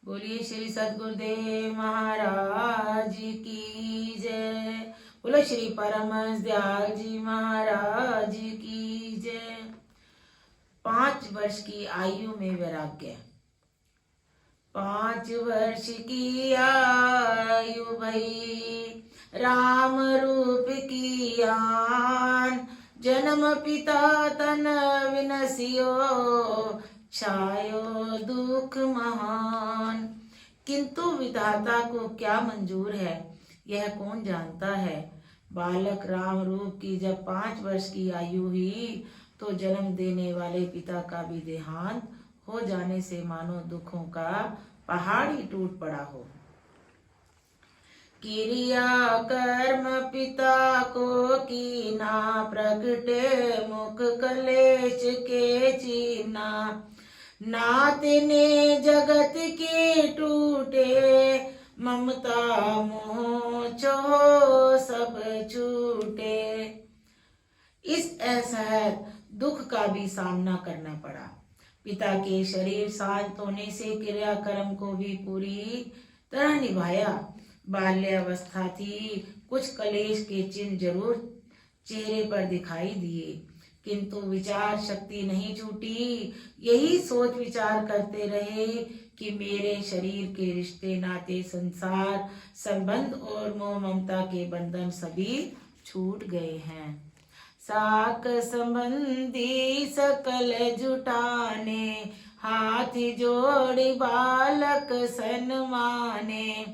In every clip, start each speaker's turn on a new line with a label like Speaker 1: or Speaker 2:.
Speaker 1: बोलिए श्री सद्गुरुदेव महाराज की जय। बोलो श्री परमहंस दयाल जी महाराज की जय। 5 वर्ष की आयु में वैराग्य। 5 वर्ष की आयु भई राम रूप की आन, जन्म पिता तन विनसियो छायो दुख महान। किंतु विधाता को क्या मंजूर है, यह कौन जानता है। बालक राम रूप की जब 5 वर्ष की आयु हुई तो जन्म देने वाले पिता का भी देहांत हो जाने से मानो दुखों का पहाड़ ही टूट पड़ा हो। क्रिया कर्म पिता को कीना, प्रगटे मुख कलेश के चीना। नात ने जगत के टूटे, ममता मोह छोह सब छूटे। इस असहज दुख का भी सामना करना पड़ा। पिता के शरीर शांत होने से क्रिया कर्म को भी पूरी तरह निभाया। बाल्यावस्था थी, कुछ कलेश के चिन्ह जरूर चेहरे पर दिखाई दिए, किंतु विचार शक्ति नहीं छूटी। यही सोच विचार करते रहे कि मेरे शरीर के रिश्ते नाते संसार संबंध और मोह ममता के बंधन सभी छूट गए हैं। साक संबंधी सकल जुटाने, हाथ जोड़ी बालक सन्माने।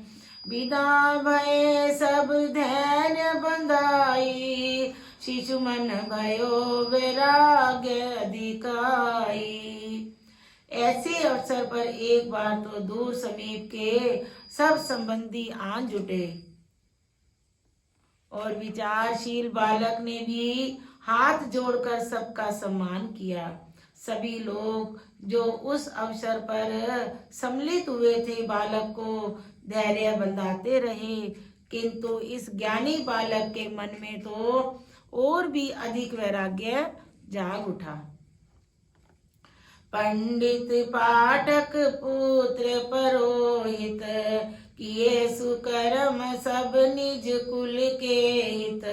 Speaker 1: बिना भय सब धैर्य बंधाई, शिशु मन भयो वैराग्य अधिकाई। ऐसे अवसर पर एक बार तो दूर समीप के सब संबंधी आन जुटे और विचारशील बालक ने भी हाथ जोड़कर सबका सम्मान किया। सभी लोग जो उस अवसर पर सम्मिलित हुए थे बालक को धैर्य बंधाते रहे, किंतु इस ज्ञानी बालक के मन में तो और भी अधिक वैराग्य जाग उठा। पंडित पाठक पुत्र पुरोहित, किए सुकर्म सब निज कुल के हित।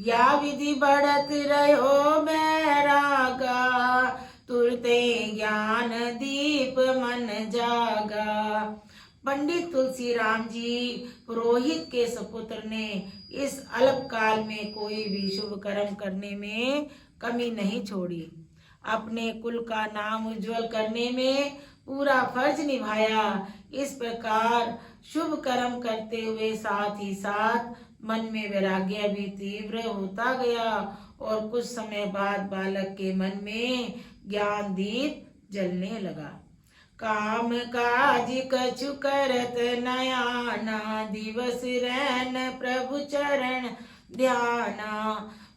Speaker 1: या विधि बढ़त रहो बैरागा, तुरते ज्ञान दीप मन जागा। पंडित तुलसी राम जी पुरोहित के सपुत्र ने इस अल्प काल में कोई भी शुभ कर्म करने में कमी नहीं छोड़ी। अपने कुल का नाम उज्जवल करने में पूरा फर्ज निभाया। इस प्रकार शुभ कर्म करते हुए साथ ही साथ मन में वैराग्य भी तीव्र होता गया और कुछ समय बाद बालक के मन में ज्ञान दीप जलने लगा। काम काज कछु करत नयाना, दिवस रैन प्रभु चरण ध्याना।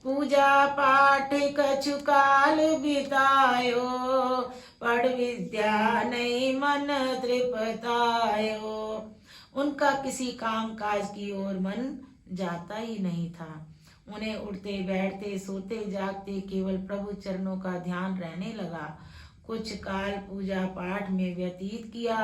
Speaker 1: पूजा पाठ कछु काल बितायो, पढ़ विद्या नहीं मन तृपतायो। उनका किसी काम काज की ओर मन जाता ही नहीं था। उन्हें उठते बैठते सोते जागते केवल प्रभु चरणों का ध्यान रहने लगा। कुछ काल पूजा पाठ में व्यतीत किया,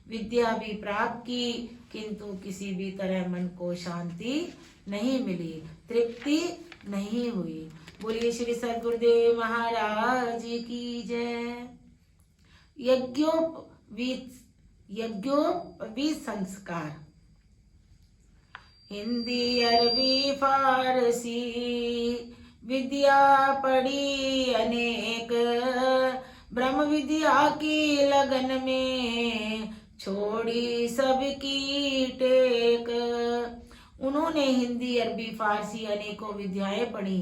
Speaker 1: विद्या भी प्राप्त की, किंतु किसी भी तरह मन को शांति नहीं मिली, तृप्ति नहीं हुई। बोलिए श्री सद्गुरुदेव महाराज की जय। यज्ञोपवीत संस्कार। हिंदी अरबी फारसी विद्या पढ़ी अनेक, ब्रह्म विद्या की लगन में छोड़ी सबकी टेक। उन्होंने हिंदी अरबी फारसी अनेकों विद्याएं पढ़ी,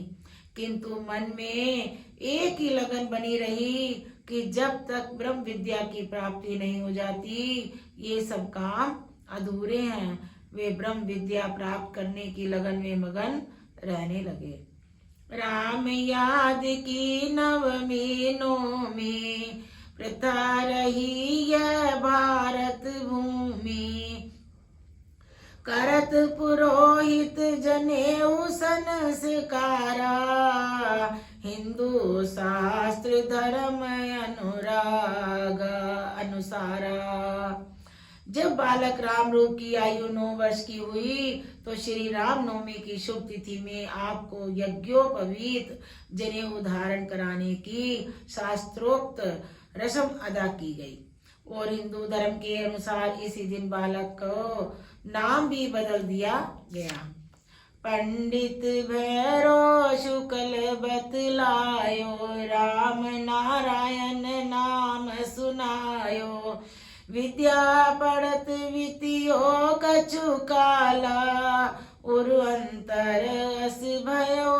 Speaker 1: किंतु मन में एक ही लगन बनी रही कि जब तक ब्रह्म विद्या की प्राप्ति नहीं हो जाती ये सब काम अधूरे हैं। वे ब्रह्म विद्या प्राप्त करने की लगन में मगन रहने लगे। राम याद की नवमी नौमी, प्रथा रही यह भारत भूमि। करत पुरोहित जनेऊ संस्कारा, हिंदू शास्त्र धर्म अनुसारा। जब बालक राम रूप की आयु 9 वर्ष की हुई तो श्री राम नवमी की शुभ तिथि में आपको यज्ञोपवीत जनेऊ धारण कराने की शास्त्रोक्त रस्म अदा की गई और हिंदू धर्म के अनुसार इसी दिन बालक को नाम भी बदल दिया गया। पंडित भैरो शुक्ल बतलायो राम नारायण नाम सुनायो विद्या पढ़त वितियो कछु काला उर अंतर अस भयो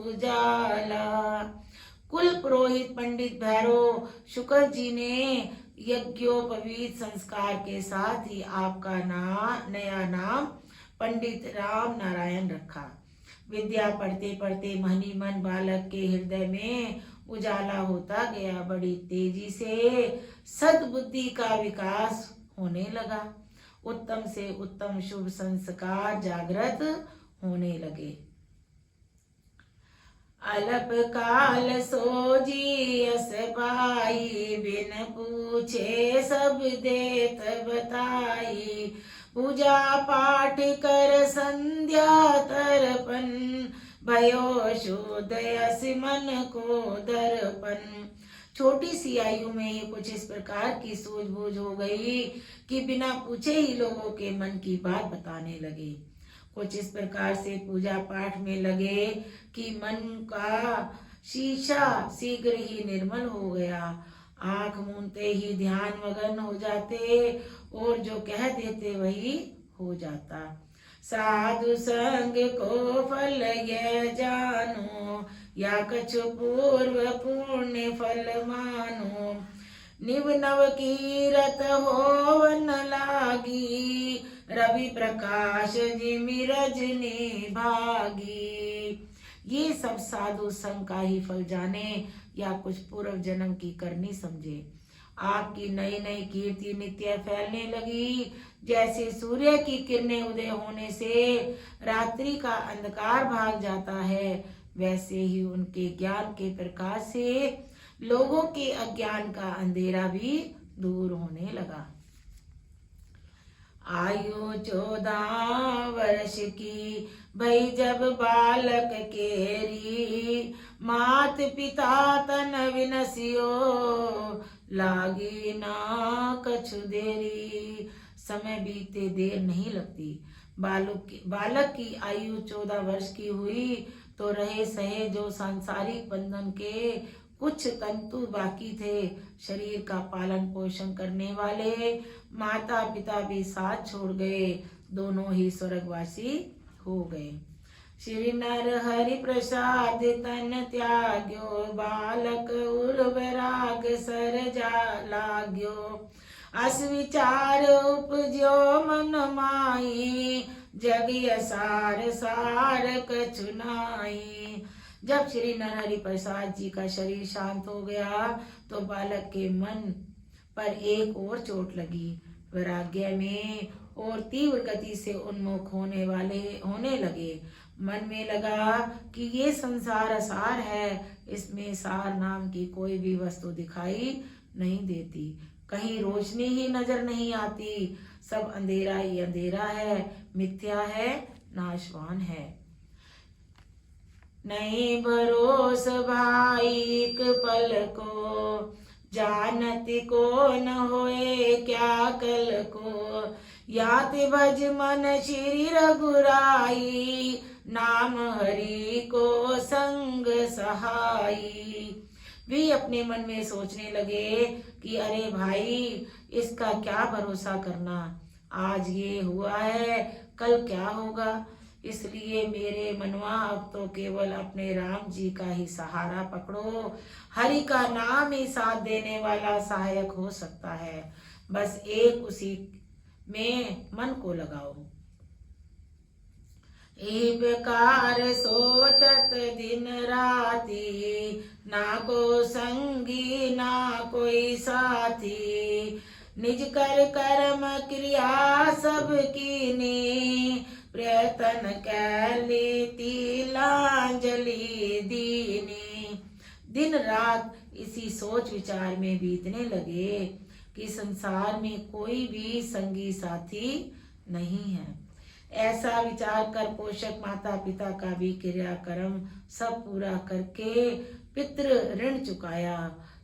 Speaker 1: उजाला। कुल पुरोहित पंडित भैरव शुक्ल जी ने यज्ञोपवीत संस्कार के साथ ही आपका नया नाम पंडित राम नारायण रखा। विद्या पढ़ते पढ़ते मनी मन बालक के हृदय में उजाला होता गया। बड़ी तेजी से सद्बुद्धि का विकास होने लगा। उत्तम से उत्तम शुभ संस्कार जागृत होने लगे। अल्प काल सोजी अस पाई बिन पूछे सब देत बताई पूजा पाठ कर संध्या तर्पण भयो शोदयस मन को दर्पण। छोटी सी आयु में ही कुछ इस प्रकार की सूझबूझ हो गई कि बिना पूछे ही लोगों के मन की बात बताने लगे। कुछ इस प्रकार से पूजा पाठ में लगे कि मन का शीशा शीघ्र ही निर्मल हो गया। आंख मूंदते ही ध्यान मगन हो जाते और जो कह देते वही हो जाता। साधु संग को फल यह जानो या कछु पूर्व पुण्य फल मानो निव नव कीरत होवन लागी रवि प्रकाश जिमि रजनी भागी। ये सब साधु संग का ही फल जाने या कुछ पूर्व जन्म की करनी समझे। आपकी नई नई कीर्ति नित्य फैलने लगी। जैसे सूर्य की किरणें उदय होने से रात्रि का अंधकार भाग जाता है वैसे ही उनके ज्ञान के प्रकाश से लोगों के अज्ञान का अंधेरा भी दूर होने लगा। आयु 14 वर्ष की भई जब बालक केरी मात पिता तन विनसियो लागी ना कछु देरी। समय बीते देर नहीं लगती। बालक की आयु 14 वर्ष की हुई तो रहे सहे जो सांसारिक बंधन के कुछ तंतु बाकी थे। शरीर का पालन पोषण करने वाले माता पिता भी साथ छोड़ गए। दोनों ही स्वर्गवासी हो गए। श्री नर हरि प्रसाद तन त्याग्यो बालक उर्वराग सर जा लाग्यो अस विचार उपजो मन माई जग असार सार कछु नाई। जब श्री नरहरि प्रसाद जी का शरीर शांत हो गया तो बालक के मन पर एक और चोट लगी। वैराग्य में और तीव्र गति से उन्मुख होने लगे। मन में लगा कि ये संसार असार है, इसमें सार नाम की कोई भी वस्तु दिखाई नहीं देती, कहीं रोशनी ही नजर नहीं आती, सब अंधेरा ही अंधेरा है, मिथ्या है, नाशवान है। नहीं भरोस भाई एक पल को जानती को न होए क्या कल को याति भज मन श्री रघुराई नाम हरि को संग सहाई। वे अपने मन में सोचने लगे कि अरे भाई इसका क्या भरोसा करना, आज ये हुआ है कल क्या होगा, इसलिए मेरे मनवा अब तो केवल अपने राम जी का ही सहारा पकड़ो। हरि का नाम ही साथ देने वाला सहायक हो सकता है, बस एक उसी में मन को लगाओ। इस प्रकार सोचत दिन राती ना को संगी ना कोई साथी निज कर कर्म क्रिया सब कीनी प्रयत्न कैली तिलांजलि दीनी। दिन रात इसी सोच विचार में बीतने लगे। कि संसार में कोई भी संगी साथी नहीं है। ऐसा विचार कर पोषक माता पिता का भी क्रियाक्रम सब पूरा करके पितृ ऋण चुकाया।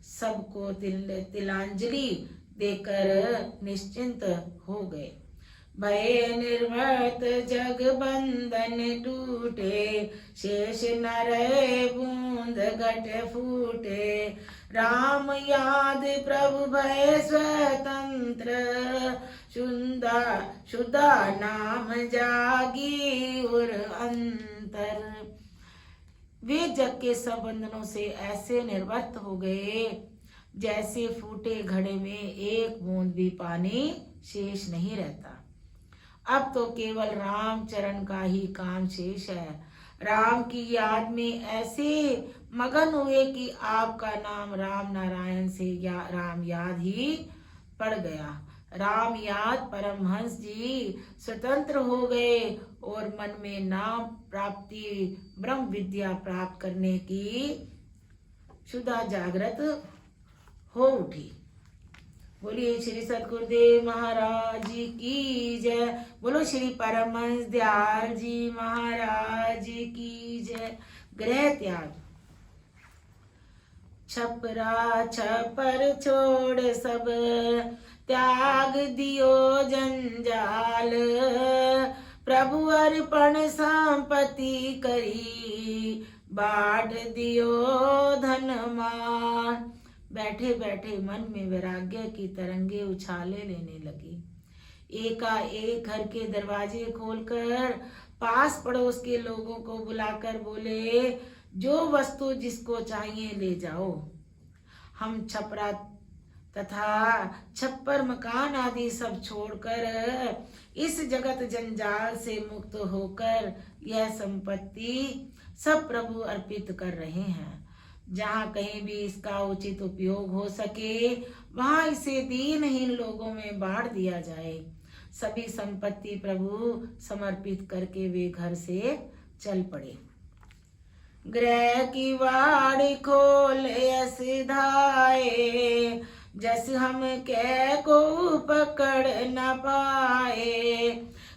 Speaker 1: सबको तिलांजलि देकर निश्चिंत हो गए। भय निर्मत जग बंधन टूटे, शेष न रहे बूंद घट फूटे। राम याद प्रभु भय स्वतंत्र, शुद्धा नाम जागी उर अंतर। वे जग के सब बंधनों से ऐसे निर्वृत्त हो गए जैसे फूटे घड़े में एक बूंद भी पानी शेष नहीं रहता। अब तो केवल राम चरण का ही काम शेष है। राम की याद में ऐसे मगन हुए कि आपका नाम राम नारायण से राम याद ही पड़ गया। राम याद परमहंस जी स्वतंत्र हो गए और मन में नाम प्राप्ति ब्रह्म विद्या प्राप्त करने की शुद्धा जागृत हो उठी। बोलिए श्री सद्गुरुदेव महाराज जी की जय। बोलो श्री परमहंस दयाल जी महाराज जी की जय। ग्रह त्याग। छपरा छपर छोड़ सब त्याग दियो जंजाल, प्रभु अर्पण संपत्ति करी बांट दियो धनमान। बैठे बैठे मन में वैराग्य की तरंगे उछाले लेने लगी। एकाएक घर के दरवाजे खोलकर पास पड़ोस के लोगों को बुलाकर बोले, जो वस्तु जिसको चाहिए ले जाओ। हम छपरा तथा छप्पर मकान आदि सब छोड़कर इस जगत जंजाल से मुक्त होकर यह संपत्ति सब प्रभु अर्पित कर रहे हैं। जहाँ कहीं भी इसका उचित उपयोग हो सके वहां इसे दीनहीन लोगों में बांट दिया जाए। सभी संपत्ति प्रभु समर्पित करके वे घर से चल पड़े। ग्रह की वाड़ी खोल सिधाए, जस हम कै को पकड़ न पाए।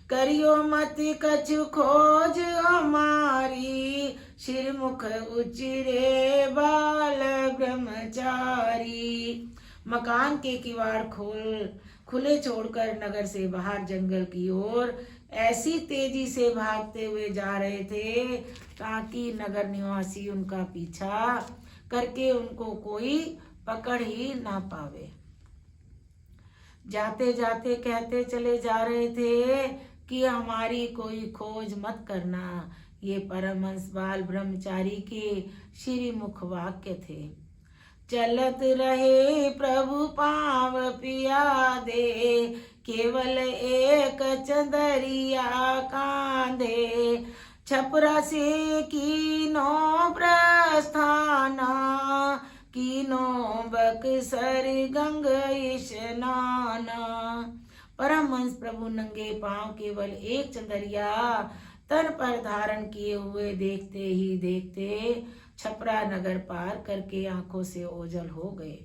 Speaker 1: करियो मत कछु खोज हमारी, शिरमुख उचरे बाल ब्रह्मचारी। मकान के किवाड़ खुले छोड़कर नगर से बाहर जंगल की ओर ऐसी तेजी से भागते हुए जा रहे थे ताकि नगर निवासी उनका पीछा करके उनको कोई पकड़ ही ना पावे। जाते जाते कहते चले जा रहे थे कि हमारी कोई खोज मत करना। ये परमहंस बाल ब्रह्मचारी के श्रीमुख वाक्य थे। चलत रहे प्रभु पांव पिया दे, केवल एक चंदरिया कांधे। छपरा से कीनो प्रस्थाना, कीनो बक्सर गंग स्नाना। परमहंस प्रभु नंगे पांव केवल एक चंदरिया तन पर धारण किए हुए देखते ही देखते छपरा नगर पार करके आंखों से ओझल हो गए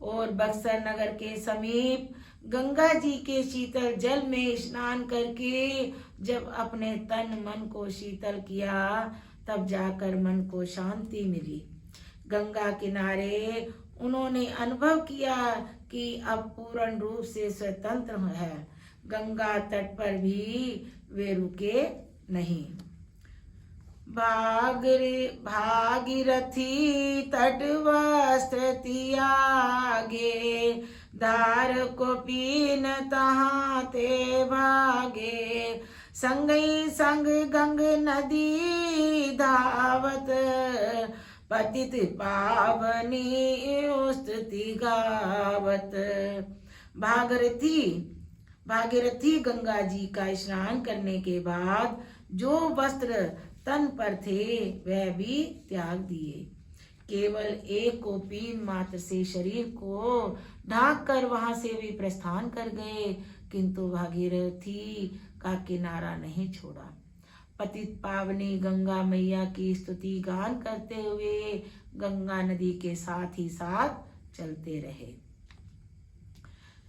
Speaker 1: और बक्सर नगर के समीप गंगा जी के शीतल जल में स्नान करके जब अपने तन मन को शीतल किया तब जाकर मन को शांति मिली। गंगा किनारे उन्होंने अनुभव किया कि अब पूर्ण रूप से स्वतंत्र है। गंगा तट पर भी वे रुके नहीं। भागीरथी तटवस्थ तियागे, धार को पीन तहाँ ते भागे। संगई संग गंग नदी धावत, पतित पावनी स्तुति गावत। भागीरथी गंगा जी का स्नान करने के बाद जो वस्त्र तन पर थे वह भी त्याग दिए। केवल एक कोपीन मात्र से शरीर को ढांक कर वहां से भी प्रस्थान कर गए, किंतु भागीरथी का किनारा नहीं छोड़ा। पतित पावनी गंगा मैया की स्तुति गान करते हुए गंगा नदी के साथ ही साथ चलते रहे।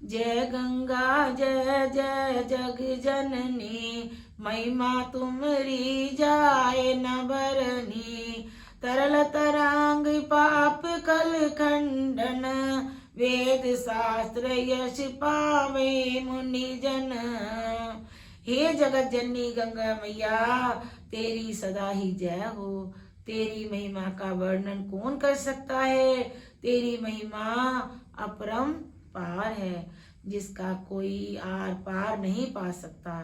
Speaker 1: जय गंगा जय जय जग जननी, महिमा तुमरी जाए न बरनी। तरल तरंग पाप कल खंडन, वेद शास्त्र यश पावे मुनि जन। हे जगत जननी गंगा मैया, तेरी सदा ही जय हो। तेरी महिमा का वर्णन कौन कर सकता है। तेरी महिमा अपरम पार है, जिसका कोई आर पार नहीं पा सकता।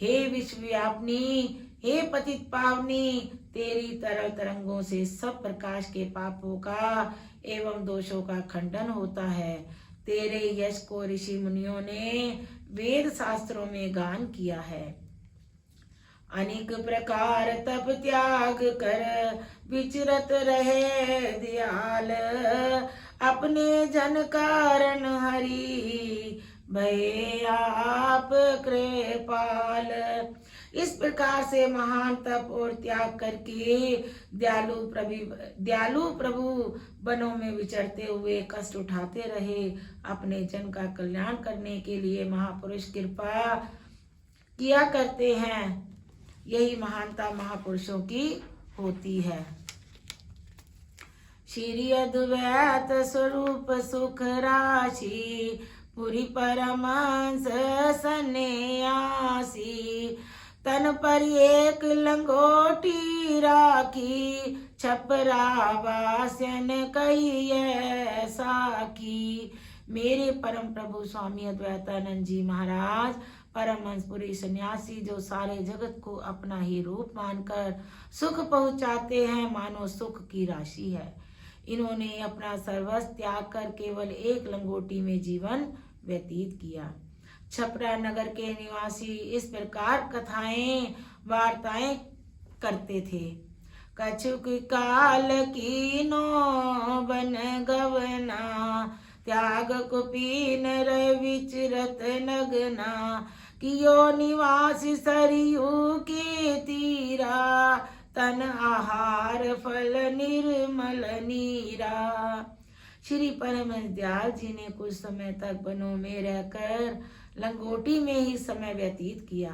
Speaker 1: हे विश्वव्यापिनी, हे पतित पावनी, तेरी तरल तरंगों से सब प्रकाश के पापों का एवं दोषों का खंडन होता है। तेरे यश को ऋषि मुनियों ने वेद शास्त्रों में गान किया है। अनेक प्रकार तप त्याग कर विचरत रहे दयाल, अपने जन कारण हरि भय आप कृपाल। इस प्रकार से महान तप और त्याग करके दयालु प्रभु वनों में विचरते हुए कष्ट उठाते रहे। अपने जन का कल्याण करने के लिए महापुरुष कृपा किया करते हैं। यही महानता महापुरुषों की होती है। श्री अद्वैत स्वरूप सुख राशि, पुरी परमहंस सन्यासी। तन पर एक लंगोटी राखी, छपरा वास्यन कहिए साखी। मेरे परम प्रभु स्वामी अद्वैतानंद जी महाराज परमहंसपुरी सन्यासी, जो सारे जगत को अपना ही रूप मानकर सुख पहुंचाते हैं, मानो सुख की राशि है। इन्होंने अपना सर्वस्व त्याग कर केवल एक लंगोटी में जीवन व्यतीत किया। छपरा नगर के निवासी इस प्रकार कथाएं वार्ताएं करते थे। कछुक काल कीनो बन गवना, त्याग कुपीन विचरत नगना। कियो निवास सरयू के तीरा, तन आहार फल निर्मल नीरा। श्री परमहंस दयाल जी ने कुछ समय तक वनों में रहकर लंगोटी में ही समय व्यतीत किया,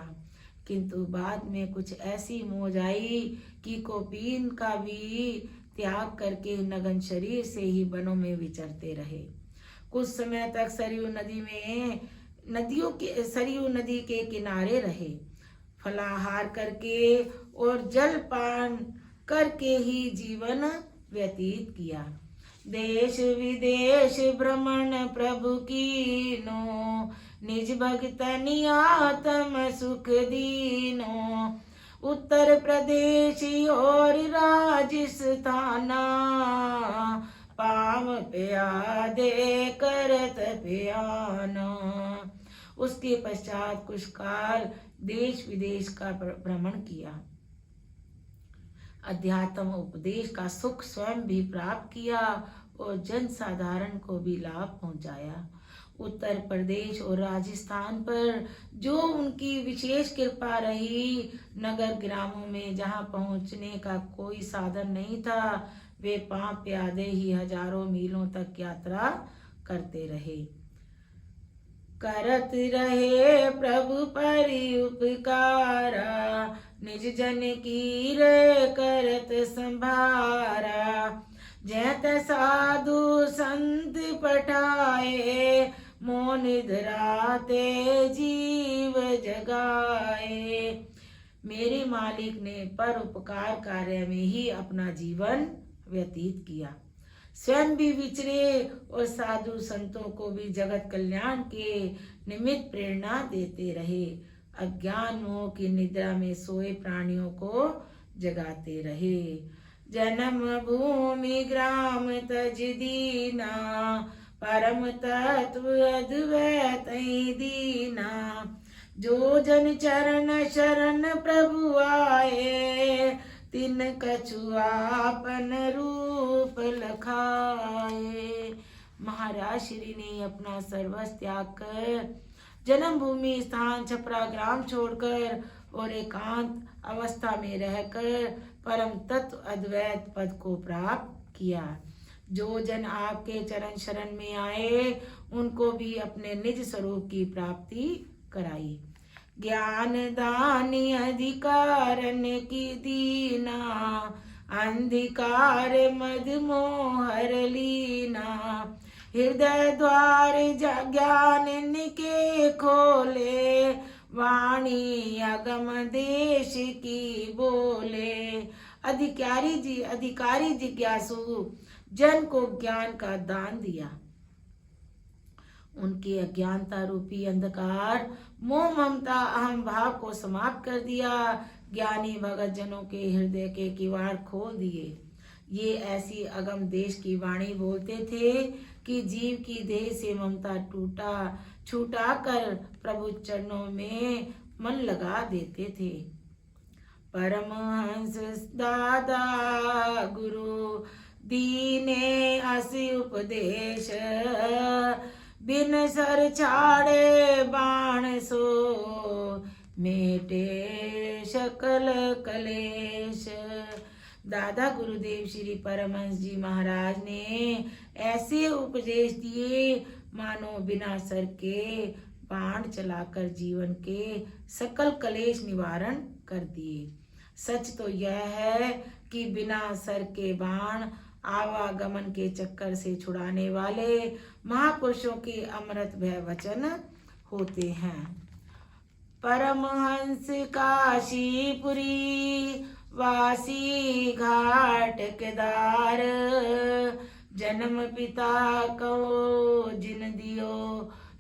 Speaker 1: किंतु बाद में कुछ ऐसी मौज आई कि कोपीन का भी त्याग करके नग्न शरीर से ही वनों में विचरते रहे। कुछ समय तक सरयू नदी के किनारे रहे। फलाहार करके और जल पान करके ही जीवन व्यतीत किया। देश विदेश भ्रमण प्रभु कीनो, निज भक्तनि आत्म सुख दीनो। उत्तर प्रदेश और राजस्थाना, पाम प्यादे करत प्याना। उसके पश्चात कुछ काल देश विदेश का भ्रमण किया। अध्यात्म उपदेश का सुख स्वयं भी प्राप्त किया और जन साधारण को भी लाभ पहुंचाया। उत्तर प्रदेश और राजस्थान पर जो उनकी विशेष कृपा रही, नगर ग्रामों में जहां पहुंचने का कोई साधन नहीं था, वे पांव प्यादे ही हजारों मीलों तक यात्रा करते रहे। करत रहे प्रभु परि उपकारा, निज जन की रे करत संभारा। जैत साधु संत पठाए, मोन निधराते जीव जगाए। मेरे मालिक ने परोपकार कार्य में ही अपना जीवन व्यतीत किया। स्वयं भी विचरे और साधु संतों को भी जगत कल्याण के निमित्त प्रेरणा देते रहे। अज्ञान मोह की निद्रा में सोए प्राणियों को जगाते रहे। जन्म भूमि ग्राम तज दीना, परम तत्व अद्वैत दीना। जो जन चरण शरण प्रभु आए, तिन कछु आपन रूप लखाए। महाराज श्री ने अपना सर्वस्व त्याग कर जन्म भूमि स्थान छपरा ग्राम छोड़कर और एकांत अवस्था में रहकर परम तत्व अद्वैत पद को प्राप्त किया। जो जन आपके चरण शरण में आए, उनको भी अपने निज स्वरूप की प्राप्ति कराई। ज्ञान दान अधिकारन की दीना, अंधिकार मद मोहर लीना। हृदय द्वार ज्ञान के खोले, वाणी अगम देश की बोले। अधिकारी जिज्ञासु जन को ज्ञान का दान दिया, उनके अज्ञानता रूपी अंधकार मोह ममता अहम भाव को समाप्त कर दिया। ज्ञानी भगत जनों के हृदय के किवाड़ खोल दिए। ये ऐसी अगम देश की वाणी बोलते थे कि जीव की देह से ममता छूटा कर प्रभु चरणों में मन लगा देते थे। परमहंस दादा गुरु दीने असी उपदेश, बिन सर छाड़े बाण सो मेटे सकल कलेश। दादा गुरुदेव श्री परमहंस जी महाराज ने ऐसे उपदेश दिए मानो बिना सर के बाण चलाकर जीवन के सकल कलेश निवारण कर दिए। सच तो यह है कि बिना सर के बाण आवागमन के चक्कर से छुड़ाने वाले महापुरुषों के अमृत भय वचन होते हैं। परमहंस काशीपुरी वासी घाट केदार, जन्म पिता को जिन दियो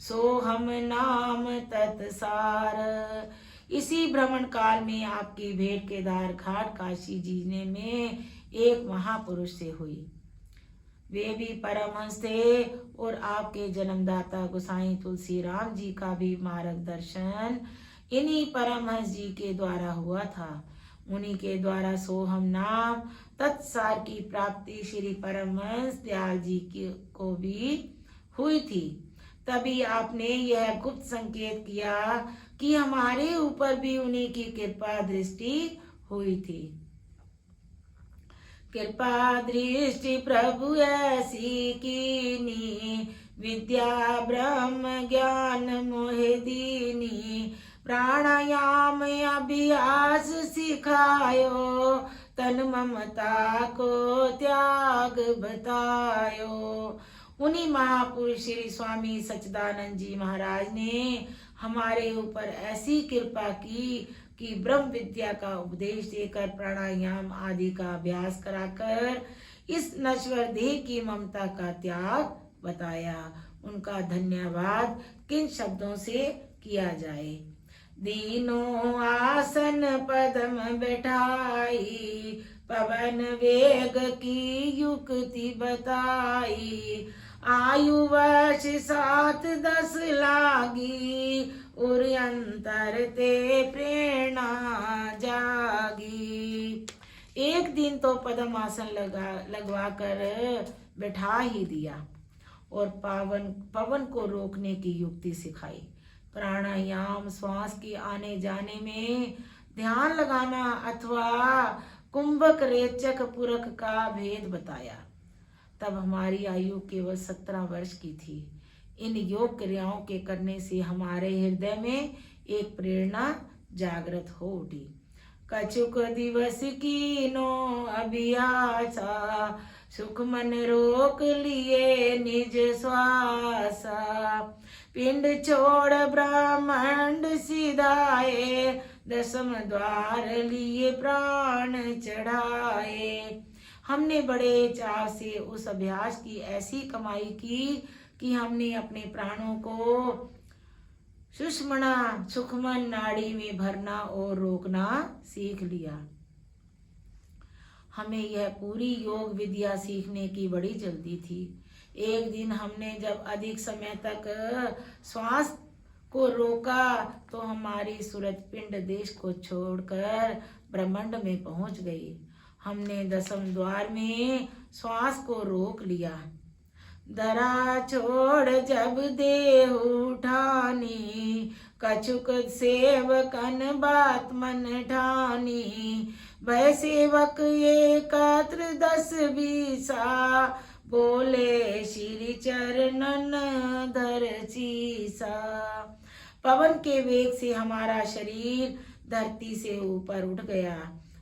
Speaker 1: सो हम नाम तत्सार। इसी भ्रमण काल में आपकी भेंट केदार घाट काशी जीने में एक महापुरुष से हुई। वे भी परमहंस थे और आपके जन्मदाता गोसाई तुलसी राम जी का भी मार्गदर्शन इन्हीं परमहंस जी के द्वारा हुआ था। उन्हीं के द्वारा सोहम नाम तत्सार की प्राप्ति श्री परमहंस दयाल जी को भी हुई थी। तभी आपने यह गुप्त संकेत किया कि हमारे ऊपर भी उन्हीं की कृपा दृष्टि हुई थी। कृपा दृष्टि प्रभु ऐसी कीनी, विद्या ब्रह्म ज्ञान मोहे दीनी। प्राणायाम अभ्यास सिखायो, तन ममता को त्याग बतायो। उन्हीं महापुरुष श्री स्वामी सच्चिदानंद जी महाराज ने हमारे ऊपर ऐसी कृपा की कि ब्रह्म विद्या का उपदेश देकर प्राणायाम आदि का अभ्यास कराकर इस नश्वर देह की ममता का त्याग बताया। उनका धन्यवाद किन शब्दों से किया जाए। दीनों आसन पदम बैठाई, पवन वेग की युक्ति बताई। आयु वर्ष 7-10 लागी, और अंतर ते प्रेरणा जागी। एक दिन तो पद्म आसन लगवा कर बैठा ही दिया और पवन को रोकने की युक्ति सिखाई। प्राणायाम श्वास के आने जाने में ध्यान लगाना अथवा कुंभक रेचक पुरख का भेद बताया। तब हमारी आयु केवल 17 वर्ष की थी। इन योग क्रियाओं के करने से हमारे हृदय में एक प्रेरणा जागृत हो उठी। कछुक दिवस की नो अभियासा, सुख मन रोक लिए निज श्वासा। पिंड छोड़ ब्रह्मांड सिधाए, दसम द्वार लिए प्राण चढ़ाए। हमने बड़े चाव से उस अभ्यास की ऐसी कमाई की कि हमने अपने प्राणों को सुषमणा सुखमन नाड़ी में भरना और रोकना सीख लिया। हमें यह पूरी योग विद्या सीखने की बड़ी जल्दी थी। एक दिन हमने जब अधिक समय तक श्वास को रोका तो हमारी सूरत पिंड देश को छोड़कर ब्रह्मांड में पहुंच गई। हमने दसम द्वार में श्वास को रोक लिया। धरा छोड़ जब देह उठानी, कछुक सेवकन बात मन ठानी। भय सेवक एकत्र 10-20, बोले श्री चरणन धर चीसा। पवन के वेग से हमारा शरीर धरती से ऊपर उठ गया।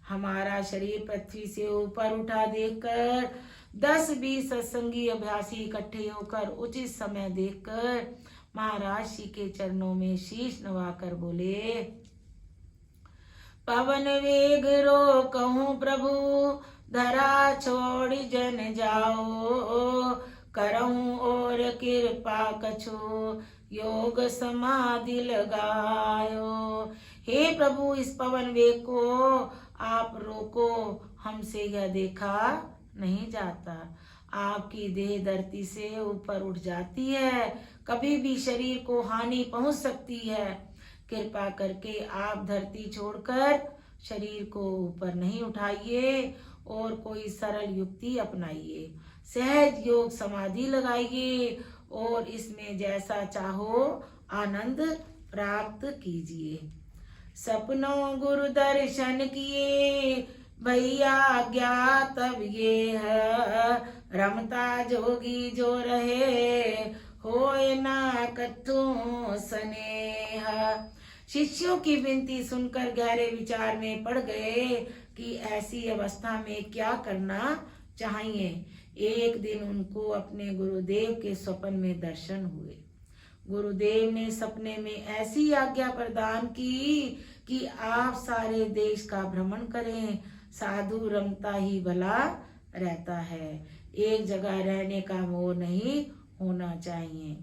Speaker 1: हमारा शरीर पृथ्वी से ऊपर उठा देखकर 10-20 सत्संगी अभ्यासी इकट्ठे होकर उचित समय देखकर महाराज श्री के चरणों में शीश नवाकर बोले, पवन वेग रो कहूँ प्रभु, धरा छोड़ जन जाओ, करऊं और कृपा कछु, योग समाधि लगायो। हे प्रभु, इस पवन वेग को आप रोको, हमसे यह देखा नहीं जाता। आपकी देह धरती से ऊपर उठ जाती है, कभी भी शरीर को हानि पहुंच सकती है। कृपा करके आप धरती छोड़कर शरीर को ऊपर नहीं उठाइए और कोई सरल युक्ति अपनाइए, सहज योग समाधि लगाइए और इसमें जैसा चाहो आनंद प्राप्त कीजिए। सपनों गुरु दर्शन किए, भैया आज्ञा तब ये है, रमता जोगी जो रहे, होए ना कथू स्नेह। शिष्यों की विनती सुनकर गहरे विचार में पड़ गए कि ऐसी अवस्था में क्या करना चाहिए। एक दिन उनको अपने गुरुदेव के स्वप्न में दर्शन हुए। गुरुदेव ने सपने में ऐसी आज्ञा प्रदान की कि आप सारे देश का भ्रमण करें, साधु रमता ही भला रहता है, एक जगह रहने का मोह नहीं होना चाहिए।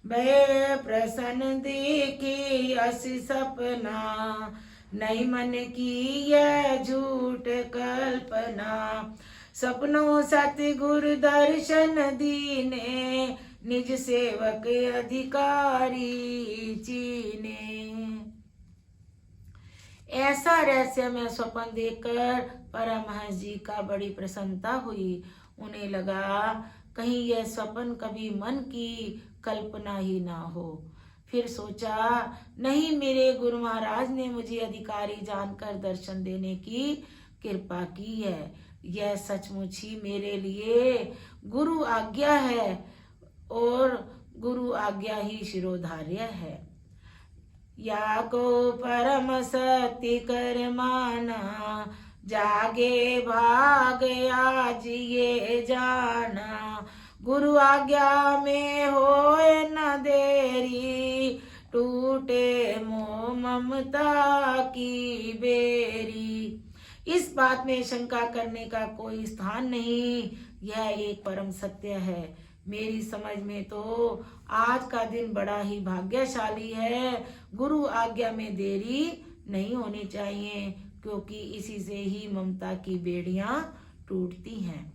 Speaker 1: भय प्रसन्न देखे अस सपना, नहीं मन की यह झूठ कल्पना, सपनों सतगुरु दर्शन दीने, निज सेवक अधिकारी चीने। ऐसा रहस्यमय स्वप्न देखकर परमहंस जी का बड़ी प्रसन्नता हुई। उन्हें लगा कहीं यह स्वप्न कभी मन की कल्पना ही ना हो। फिर सोचा, नहीं, मेरे गुरु महाराज ने मुझे अधिकारी जानकर दर्शन देने की कृपा की है। यह सचमुच ही मेरे लिए गुरु आज्ञा है और गुरु आज्ञा ही शिरोधार्य है। या को परम सत्य कर माना, जागे भाग आज ये जाना, गुरु आज्ञा में होए न देरी, टूटे मोह ममता की बेरी। इस बात में शंका करने का कोई स्थान नहीं, यह एक परम सत्य है। मेरी समझ में तो आज का दिन बड़ा ही भाग्यशाली है। गुरु आज्ञा में देरी नहीं होनी चाहिए, क्योंकि इसी से ही ममता की बेड़ियां टूटती हैं।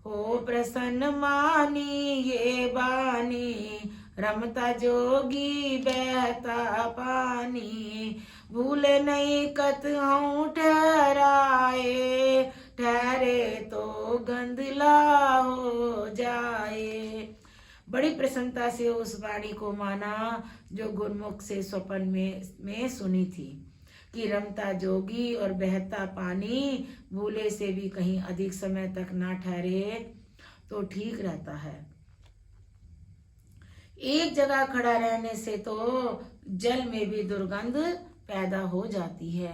Speaker 1: हो प्रसन्न मानी ये बानी, रमता जोगी बहता पानी, भूल नहीं कतहूँ ठहराए, ठहरे तो गंदला हो जाए। बड़ी प्रसन्नता से उस वाणी को माना जो गुरमुख से स्वप्न में सुनी थी कि रमता जोगी और बहता पानी भूले से भी कहीं अधिक समय तक ना ठहरे तो ठीक रहता है। एक जगह खड़ा रहने से तो जल में भी दुर्गंध पैदा हो जाती है।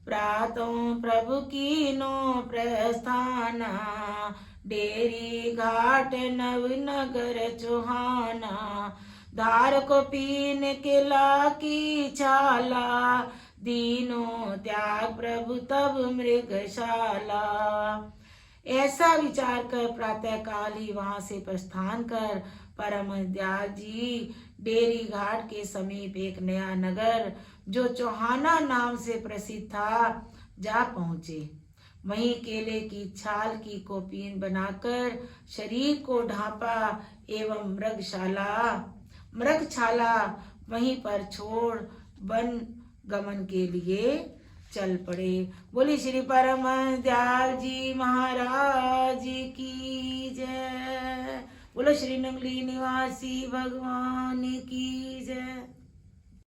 Speaker 1: प्रातों प्रभु की नो प्रस्थाना, डेरी घाट नव नगर चौहाना, धार को पीन के ला की छाला, दीनों त्याग प्रभु तब मृगशाला। ऐसा विचार कर प्रातः काल ही वहां से प्रस्थान कर परम दयाल जी डेरी घाट के समीप एक नया नगर जो चौहाना नाम से प्रसिद्ध था जा पहुंचे। वहीं केले की छाल की कोपीन बनाकर शरीर को ढांपा एवं मृगशाला वहीं पर छोड़ वन गमन के लिए चल पड़े। बोली श्री परम दयाल जी महाराज की जय। बोलो श्री नंगली निवासी भगवान की जय।